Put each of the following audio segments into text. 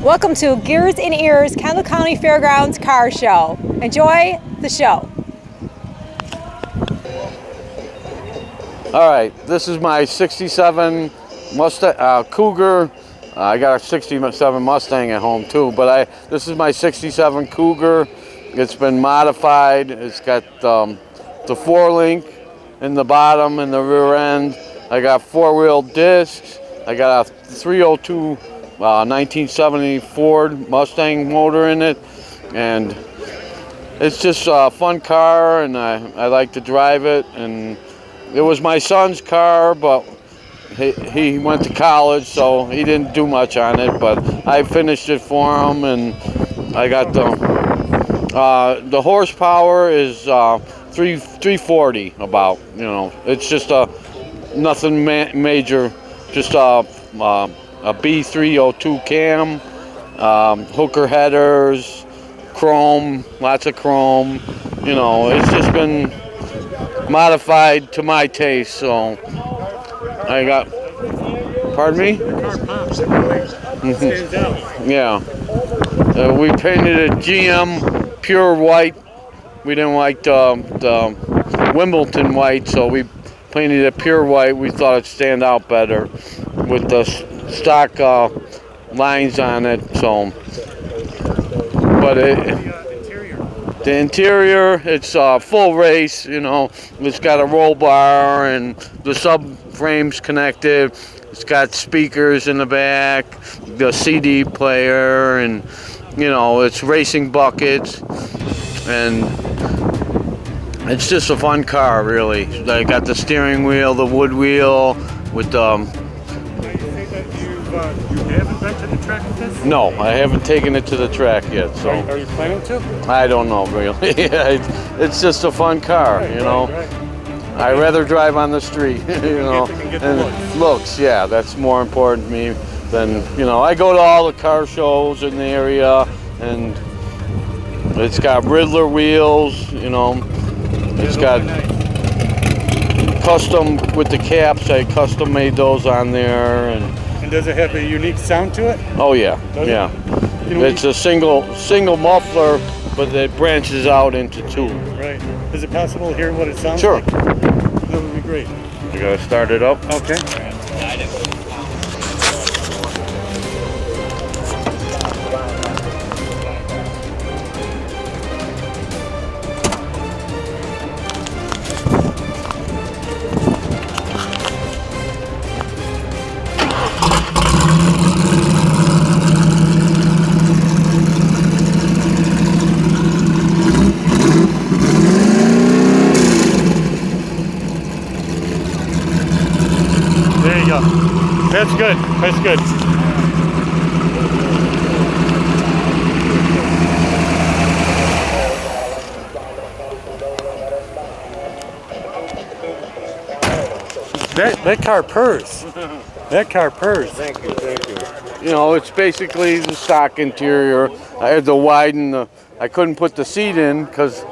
Welcome to Gears and Ears Kendall County Fairgrounds Car Show. Enjoy the show. All right, this is my 67 Mustang, Cougar. I got a 67 Mustang at home too, but this is my 67 Cougar. It's been modified. It's got the 4-link in the bottom and the rear end. I got 4-wheel discs. I got a 302 1970 Ford Mustang motor in it, and it's just a fun car, and I like to drive it. And it was my son's car, but he went to college, so he didn't do much on it, but I finished it for him, and I got the horsepower is 340 about, you know. It's just nothing major, just a B302 cam, hooker headers, chrome, lots of chrome. You know, it's just been modified to my taste. So I got, pardon me? Yeah. We painted it GM pure white. We didn't like the Wimbledon white, so we painted it pure white. We thought it'd stand out better with the stock lines on it. So, but the interior, it's full race. You know, it's got a roll bar and the subframe's connected. It's got speakers in the back, the CD player, and you know, it's racing buckets, and it's just a fun car, really. I got the steering wheel, the wood wheel with the. You haven't been to the track with this? No, I haven't taken it to the track yet. So are you planning to? I don't know, really. It's just a fun car, right, you know. Right. I'd rather drive on the street, you know. And looks, yeah, that's more important to me than, you know. I go to all the car shows in the area, and it's got Riddler wheels, you know. It's got custom with the caps. I custom made those on there, and does it have a unique sound to it? Oh yeah, yeah. It's a single muffler, but it branches out into two. Right. Is it possible to hear what it sounds like? Sure. That would be great. You gotta start it up. Okay. There you go. That's good. That's good. That car purrs. That car purrs. Thank you, thank you. You know, it's basically the stock interior. I had to widen I couldn't put the seat in because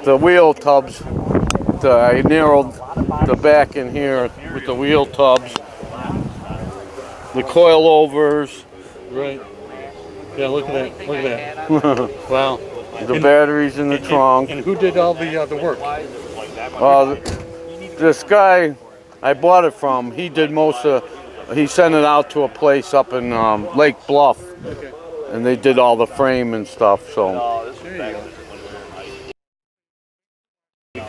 the wheel tubs, I narrowed the back in here with the wheel tubs. The coilovers. Right. Yeah, look at that. Look at that. Wow. The batteries in the trunk. And who did all the work? This guy I bought it from, he did he sent it out to a place up in Lake Bluff. Okay. And they did all the frame and stuff, so. There you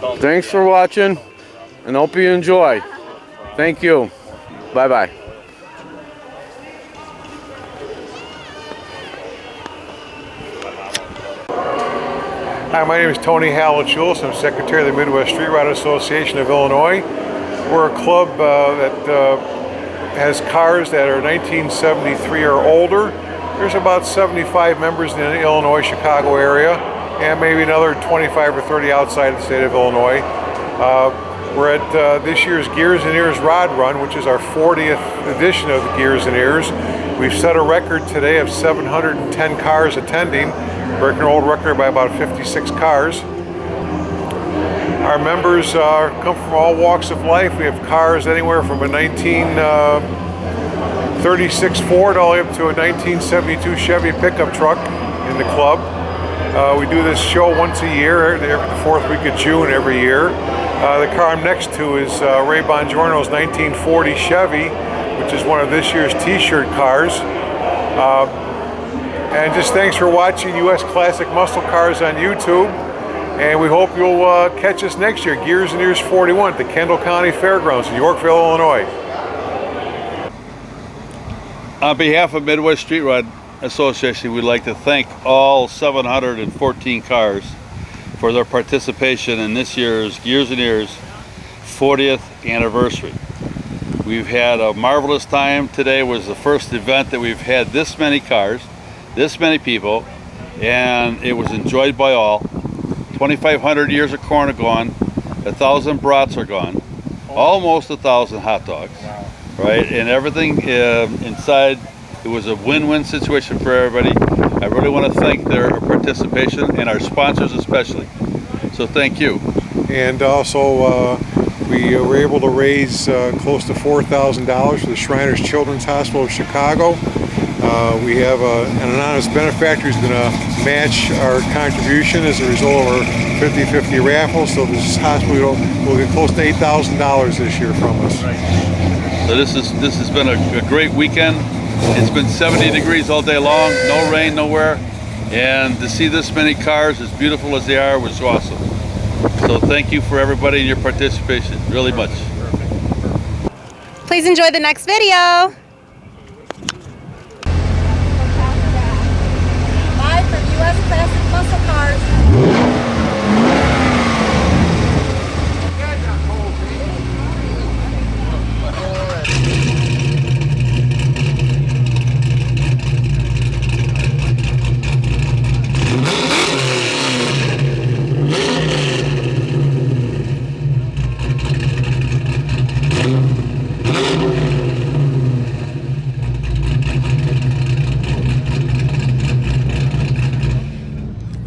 go. Thanks for watching, and hope you enjoy. Thank you. Bye-bye. Hi, my name is Tony Halachulis. I'm Secretary of the Midwest Street Rod Association of Illinois. We're a club that has cars that are 1973 or older. there's about 75 members in the Illinois, Chicago area, and maybe another 25 or 30 outside the state of Illinois. We're at this year's Gears and Ears Rod Run, which is our 40th edition of the Gears and Ears. We've set a record today of 710 cars attending, breaking an old record by about 56 cars. Our members come from all walks of life. We have cars anywhere from a 1936 Ford all the way up to a 1972 Chevy pickup truck in the club. We do this show once a year, the fourth week of June every year. The car I'm next to is Ray Bongiorno's 1940 Chevy, which is one of this year's t-shirt cars. And just thanks for watching US Classic Muscle Cars on YouTube. And we hope you'll catch us next year, Gears and Ears 41 at the Kendall County Fairgrounds in Yorkville, Illinois. On behalf of Midwest Street Rod Association, we'd like to thank all 714 cars for their participation in this year's Gears and Ears 40th anniversary. We've had a marvelous time. Today was the first event that we've had this many cars, this many people, and it was enjoyed by all. 2,500 years of corn are gone, 1,000 brats are gone, almost 1,000 hot dogs, right? And everything inside, it was a win-win situation for everybody. I really want to thank their participation and our sponsors especially. So thank you. And also we were able to raise close to $4,000 for the Shriners Children's Hospital of Chicago. We have an anonymous benefactor who's going to match our contribution as a result of our 50-50 raffle. So this hospital will get close to $8,000 this year from us. So this has been a great weekend. It's been 70 degrees all day long, no rain nowhere, and to see this many cars, as beautiful as they are, was awesome. So thank you for everybody and your participation, really much. Please enjoy the next video.